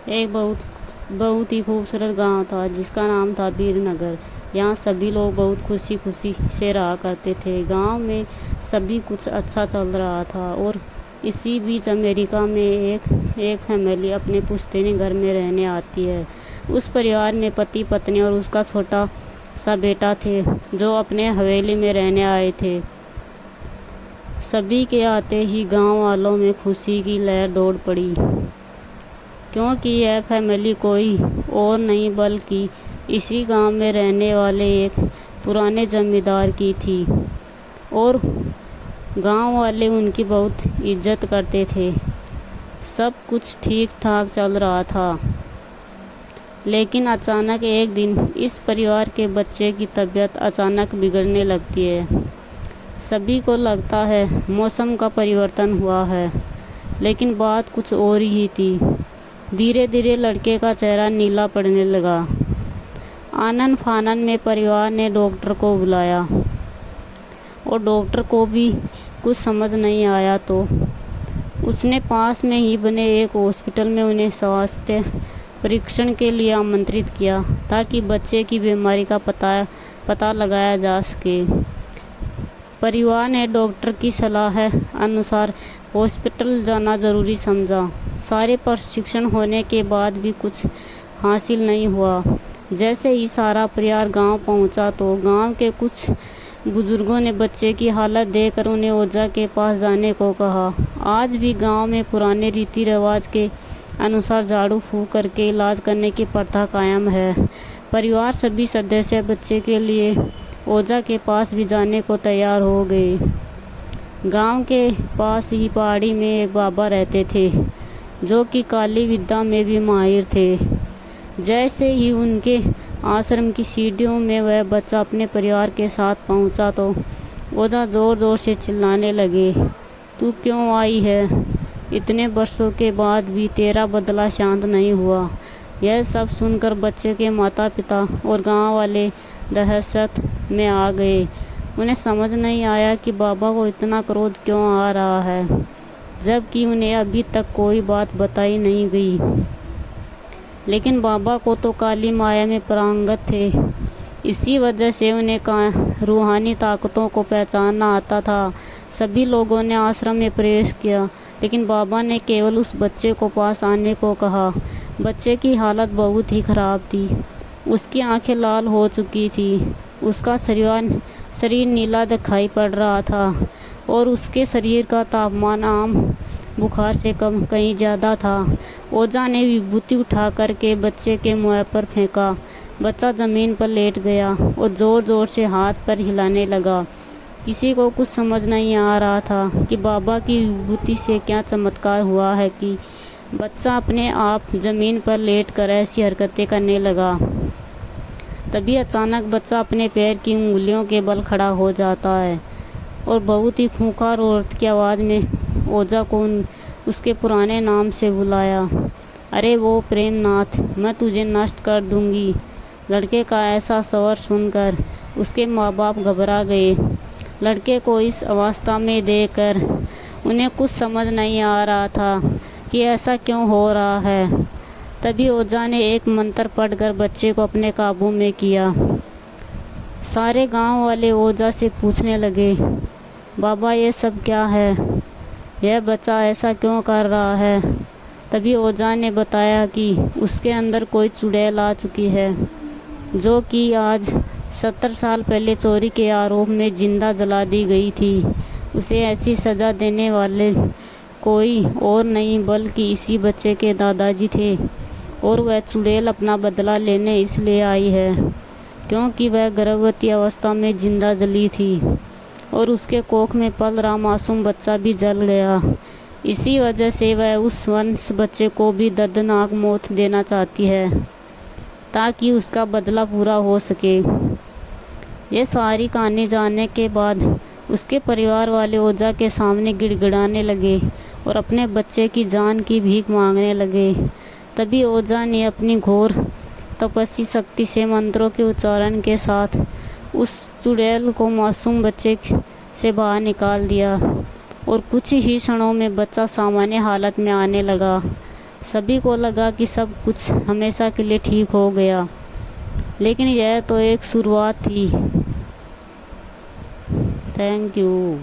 एक बहुत बहुत ही खूबसूरत गांव था जिसका नाम था वीरनगर। यहाँ सभी लोग बहुत खुशी खुशी से रहा करते थे। गांव में सभी कुछ अच्छा चल रहा था और इसी बीच अमेरिका में एक फैमिली अपने पुश्तैनी घर में रहने आती है। उस परिवार में पति पत्नी और उसका छोटा सा बेटा थे जो अपने हवेली में रहने आए थे। सभी के आते ही गांव वालों में खुशी की लहर दौड़ पड़ी, क्योंकि यह फैमिली कोई और नहीं बल्कि इसी गांव में रहने वाले एक पुराने जमींदार की थी और गांव वाले उनकी बहुत इज्जत करते थे। सब कुछ ठीक ठाक चल रहा था, लेकिन अचानक एक दिन इस परिवार के बच्चे की तबीयत अचानक बिगड़ने लगती है। सभी को लगता है मौसम का परिवर्तन हुआ है, लेकिन बात कुछ और ही थी। धीरे धीरे लड़के का चेहरा नीला पड़ने लगा। आनन फानन में परिवार ने डॉक्टर को बुलाया और डॉक्टर को भी कुछ समझ नहीं आया तो उसने पास में ही बने एक हॉस्पिटल में उन्हें स्वास्थ्य परीक्षण के लिए आमंत्रित किया ताकि बच्चे की बीमारी का पता लगाया जा सके। परिवार ने डॉक्टर की सलाह अनुसार हॉस्पिटल जाना ज़रूरी समझा। सारे प्रशिक्षण होने के बाद भी कुछ हासिल नहीं हुआ। जैसे ही सारा परिवार गांव पहुंचा तो गांव के कुछ बुजुर्गों ने बच्चे की हालत देखकर उन्हें ओझा के पास जाने को कहा। आज भी गांव में पुराने रीति रिवाज के अनुसार झाड़ू फूंक करके इलाज करने की प्रथा कायम है। परिवार सभी सदस्य बच्चे के लिए ओझा के पास भी जाने को तैयार हो गए। गांव के पास ही पहाड़ी में एक बाबा रहते थे जो कि काली विद्या में भी माहिर थे। जैसे ही उनके आश्रम की सीढ़ियों में वह बच्चा अपने परिवार के साथ पहुंचा तो ओझा जोर जोर से चिल्लाने लगे, तू क्यों आई है? इतने वर्षों के बाद भी तेरा बदला शांत नहीं हुआ। यह सब सुनकर बच्चे के माता पिता और गांव वाले दहशत में आ गए। उन्हें समझ नहीं आया कि बाबा को इतना क्रोध क्यों आ रहा है, जबकि उन्हें अभी तक कोई बात बताई नहीं गई। लेकिन बाबा को तो काली माया में पारंगत थे, इसी वजह से उन्हें रूहानी ताकतों को पहचानना आता था। सभी लोगों ने आश्रम में प्रवेश किया, लेकिन बाबा ने केवल उस बच्चे को पास आने को कहा। बच्चे की हालत बहुत ही खराब थी। उसकी आंखें लाल हो चुकी थी, उसका शरीर नीला दिखाई पड़ रहा था और उसके शरीर का तापमान आम बुखार से कम कहीं ज़्यादा था। ओझा ने विभूति उठा करके बच्चे के मुंह पर फेंका। बच्चा ज़मीन पर लेट गया और ज़ोर ज़ोर से हाथ पर हिलाने लगा। किसी को कुछ समझ नहीं आ रहा था कि बाबा की विभूति से क्या चमत्कार हुआ है कि बच्चा अपने आप ज़मीन पर लेट कर ऐसी हरकतें करने लगा। तभी अचानक बच्चा अपने पैर की उंगलियों के बल खड़ा हो जाता है और बहुत ही खूंखार औरत की आवाज़ में ओझा को उसके पुराने नाम से बुलाया, अरे वो प्रेमनाथ, मैं तुझे नष्ट कर दूंगी। लड़के का ऐसा स्वर सुनकर उसके माँ बाप घबरा गए। लड़के को इस अवस्था में देखकर उन्हें कुछ समझ नहीं आ रहा था कि ऐसा क्यों हो रहा है। तभी ओझा ने एक मंत्र पढ़कर बच्चे को अपने काबू में किया। सारे गांव वाले ओझा से पूछने लगे, बाबा ये सब क्या है? यह बच्चा ऐसा क्यों कर रहा है? तभी ओझा ने बताया कि उसके अंदर कोई चुड़ैल आ चुकी है, जो कि आज 70 साल पहले चोरी के आरोप में जिंदा जला दी गई थी। उसे ऐसी सज़ा देने वाले कोई और नहीं बल्कि इसी बच्चे के दादाजी थे और वह चुड़ैल अपना बदला लेने इसलिए आई है क्योंकि वह गर्भवती अवस्था में जिंदा जली थी और उसके कोख में पल रहा मासूम बच्चा भी जल गया। इसी वजह से वह उस वंश बच्चे को भी दर्दनाक मौत देना चाहती है ताकि उसका बदला पूरा हो सके। ये सारी कहानी जानने के बाद उसके परिवार वाले ओझा के सामने गिड़गिड़ाने लगे और अपने बच्चे की जान की भीख मांगने लगे। तभी ओझा ने अपनी घोर तपस्वी शक्ति से मंत्रों के उच्चारण के साथ उस चुड़ैल को मासूम बच्चे से बाहर निकाल दिया और कुछ ही क्षणों में बच्चा सामान्य हालत में आने लगा। सभी को लगा कि सब कुछ हमेशा के लिए ठीक हो गया, लेकिन यह तो एक शुरुआत थी। Thank you.